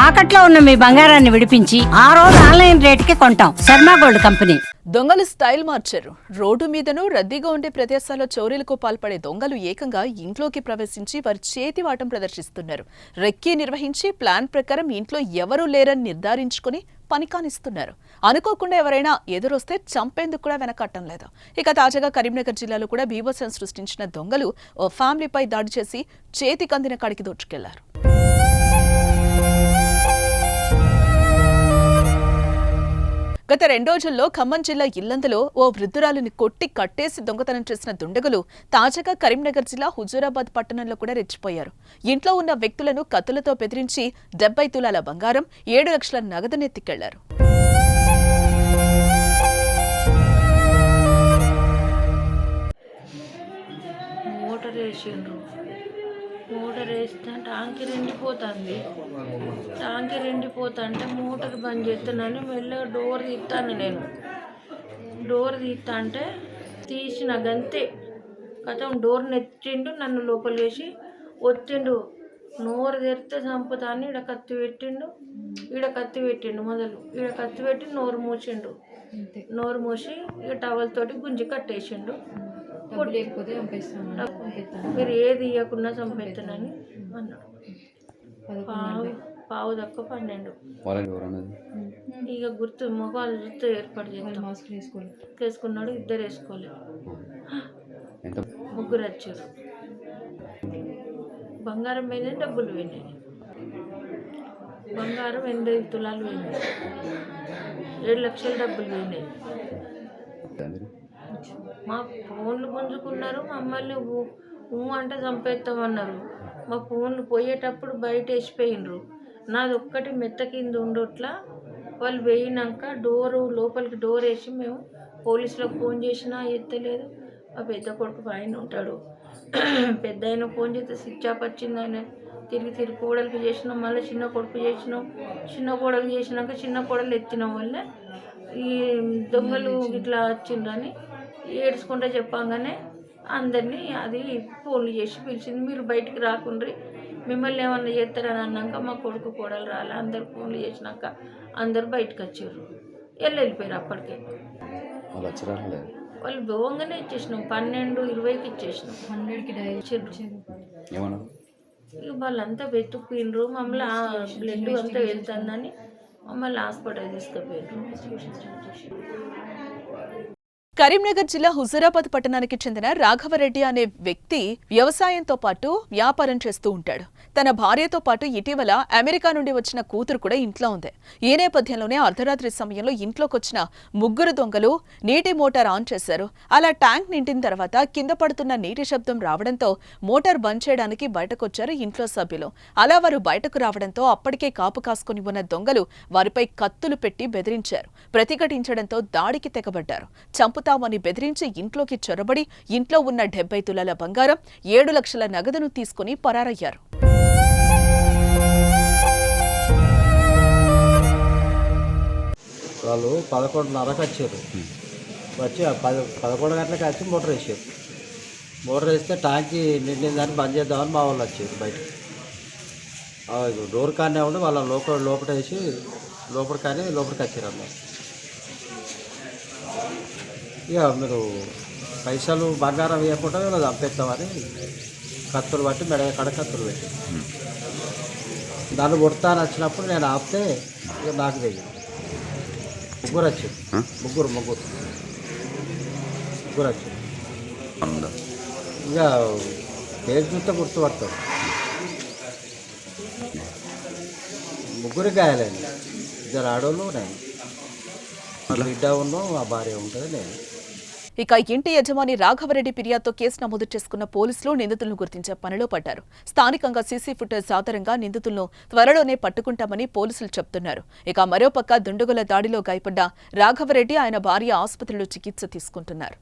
తాకట్లో ఉన్న మీ బంగారాన్ని విడిపించి ఆ రోజు ఆన్లైన్ రేటుకి కొంటాం. Sharma gold company. దొంగలు స్టైల్ మార్చారు. రోడ్డు మీదను రద్దీగా ఉండే ప్రదేశాల్లో చోరీలకు పాల్పడే దొంగలు ఏకంగా ఇంట్లోకి ప్రవేశించి వారి చేతివాటం ప్రదర్శిస్తున్నారు. రెక్కీ నిర్వహించి ప్లాన్ ప్రకారం ఇంట్లో ఎవరూ లేరని నిర్ధారించుకుని పని కానిస్తున్నారు. అనుకోకుండా ఎవరైనా ఎదురొస్తే చంపేందుకు కూడా వెనకట్టం లేదు. ఇక తాజాగా కరీంనగర్ జిల్లాలో కూడా బీభత్సం సృష్టించిన దొంగలు ఓ ఫ్యామిలీపై దాడి చేసి చేతికందిన కాడికి దోచుకెళ్లారు. గత 2 రోజుల్లో ఖమ్మం జిల్లా ఇల్లందులో ఓ వృద్ధురాలిని కొట్టి కట్టేసి దొంగతనం చేసిన దుండగులు తాజాగా కరీంనగర్ జిల్లా హుజూరాబాద్ పట్టణంలో కూడా రెచ్చిపోయారు. ఇంట్లో ఉన్న వ్యక్తులను కత్తులతో బెదిరించి 70 తులాల బంగారం, 7 లక్షల నగదునెత్తికెళ్లారు. మోటార్ వేస్తే ట్యాంకర్ ఎండిపోతుంటే మోటార్ బంద్ చేస్తున్నాను. మెల్లగా డోర్ తీస్తాను. నేను డోర్ తీస్తా అంటే తీసిన గంతే కథం డోర్ నెట్టిండు. నన్ను లోపల వేసి ఒత్తిండు. నోరు తెరిస్తే చంపుతాను. ఈడ కత్తి పెట్టిండు. మొదలు ఈడ కత్తి పెట్టి నోరు మూసిండు. నోరు మూసి ఇక టవల్ తోటి గుంజి కట్టేసిండు. మీరు ఏది ఇవ్వకుండా చంపేస్తానని అన్నాడు. పావు తక్కువ 12. ఇక గుర్తు మొగాలు చూస్తే ఏర్పాటు చేస్తాం. వేసుకున్నాడు. 2 వేసుకోలేదు. 3 వచ్చారు. బంగారం పోయినాయి, డబ్బులు పోయినాయి. బంగారం 80 తులాలు పోయినాయి. 7 లక్షల డబ్బులు పోయినాయి. మా ఫోన్లు గుంజుకున్నారు. మమ్మల్ని అంటే చంపేస్తామన్నారు. మా ఫోన్లు పోయేటప్పుడు బయట వేసిపోయినరు. నాది ఒక్కటి మెత్త కింద ఉండట్లా. వాళ్ళు వేయినాక లోపలికి డోర్ వేసి మేము పోలీసులకు ఫోన్ చేసినా ఎత్తలేదు. మా పెద్ద కొడుకు పైన ఉంటాడు. పెద్ద ఆయన ఫోన్ చేస్తే స్విచ్ ఆఫ్ వచ్చింది. ఆయన తిరిగి కోడలికి చేసినాం. మళ్ళీ చిన్న కొడుకు చేసినాం. చిన్న కోడలికి చేసినాక చిన్న కోడలు ఎత్తినాం వల్ల ఈ దొంగలు ఇట్లా వచ్చిండ్రని ఏడ్చుకుంటూ చెప్పంగానే అందరినీ అది ఫోన్లు చేసి పిలిచింది. మీరు బయటికి రాకుండ్రి, మిమ్మల్ని ఏమన్నా చేస్తారని అన్నాక మా కొడుకు కోడలు రాలే. అందరు ఫోన్లు చేసినాక అందరు బయటకు వచ్చారు. వెళ్ళిపోయారు. అప్పటికే వాళ్ళు భోగంగానే ఇచ్చేసినాం. 12:20కి ఇచ్చేసినాం. 100కి ఇక వాళ్ళంతా వెతుక్కిండ్రు. మమ్మల్ని బ్లడ్ అంతా వెళ్తుందని మమ్మల్ని హాస్పిటల్ తీసుకుపోయారు. కరీంనగర్ జిల్లా హుజూరాబాద్ పట్టణానికి చెందిన రాఘవరెడ్డి అనే వ్యక్తి వ్యవసాయంతో పాటు వ్యాపారం చేస్తూ ఉంటాడు. తన భార్యతో పాటు ఇటీవల అమెరికా నుండి వచ్చిన కూతురు కూడా ఇంట్లో ఉంది. ఈ నేపథ్యంలోనే అర్ధరాత్రి సమయంలో ఇంట్లోకి వచ్చిన 3 దొంగలు నీటి మోటార్ ఆన్ చేశారు. అలా ట్యాంక్ నిండిన తర్వాత కింద పడుతున్న నీటి శబ్దం రావడంతో మోటార్ బంద్ చేయడానికి బయటకొచ్చారు ఇంట్లో సభ్యులు. అలా వారు బయటకు రావడంతో అప్పటికే కాపు కాసుకుని ఉన్న దొంగలు వారిపై కత్తులు పెట్టి బెదిరించారు. ప్రతిఘటించడంతో దాడికి తెగబడ్డారు. చంపుతామని బెదిరించి ఇంట్లోకి చొరబడి ఇంట్లో ఉన్న 70 తులాల బంగారం, 7 లక్షల నగదును తీసుకుని పరారయ్యారు. వాళ్ళు 11:30కి వచ్చారు. వచ్చి 11 గంటలకు వచ్చి మోటార్ వేసారు. మోటార్ వేస్తే ట్యాంక్కి నిండిందని బంద్ చేద్దామని మా వాళ్ళు వచ్చారు. బయటకి డోర్ కానే ఉండి వాళ్ళ లోపల వేసి లోపలికి వచ్చారు అన్నమాట. ఇక మీరు పైసలు బంగారం వేయకుండా మేము చంపేస్తామని కత్తులు బట్టి మెడ కడ కత్తులు పెట్టి దాన్ని కొడతాను వచ్చినప్పుడు నేను ఆపితే ఇక నాకు తెలియదు. 3 వచ్చారు. ముగ్గురు వచ్చారు. ఇక పేరు చూస్తే గుర్తుపడతారు. 3 గాయాలండి. 2 ఆడవాళ్ళు నేను, మా బిడ్డ ఉన్ను మా భార్య ఉంటుంది నేను. ఇక ఇంటి యజమాని రాఘవరెడ్డి ఫిర్యాదుతో కేసు నమోదు చేసుకున్న పోలీసులు నిందితులను గుర్తించే పనిలో పడ్డారు. స్థానికంగా సీసీ ఫుటేజ్ ఆధారంగా నిందితులను త్వరలోనే పట్టుకుంటామని పోలీసులు చెబుతున్నారు. ఇక మరోపక్క దుండగుల దాడిలో గాయపడ్డ రాఘవరెడ్డి, ఆయన భార్య ఆసుపత్రిలో చికిత్స తీసుకుంటున్నారు.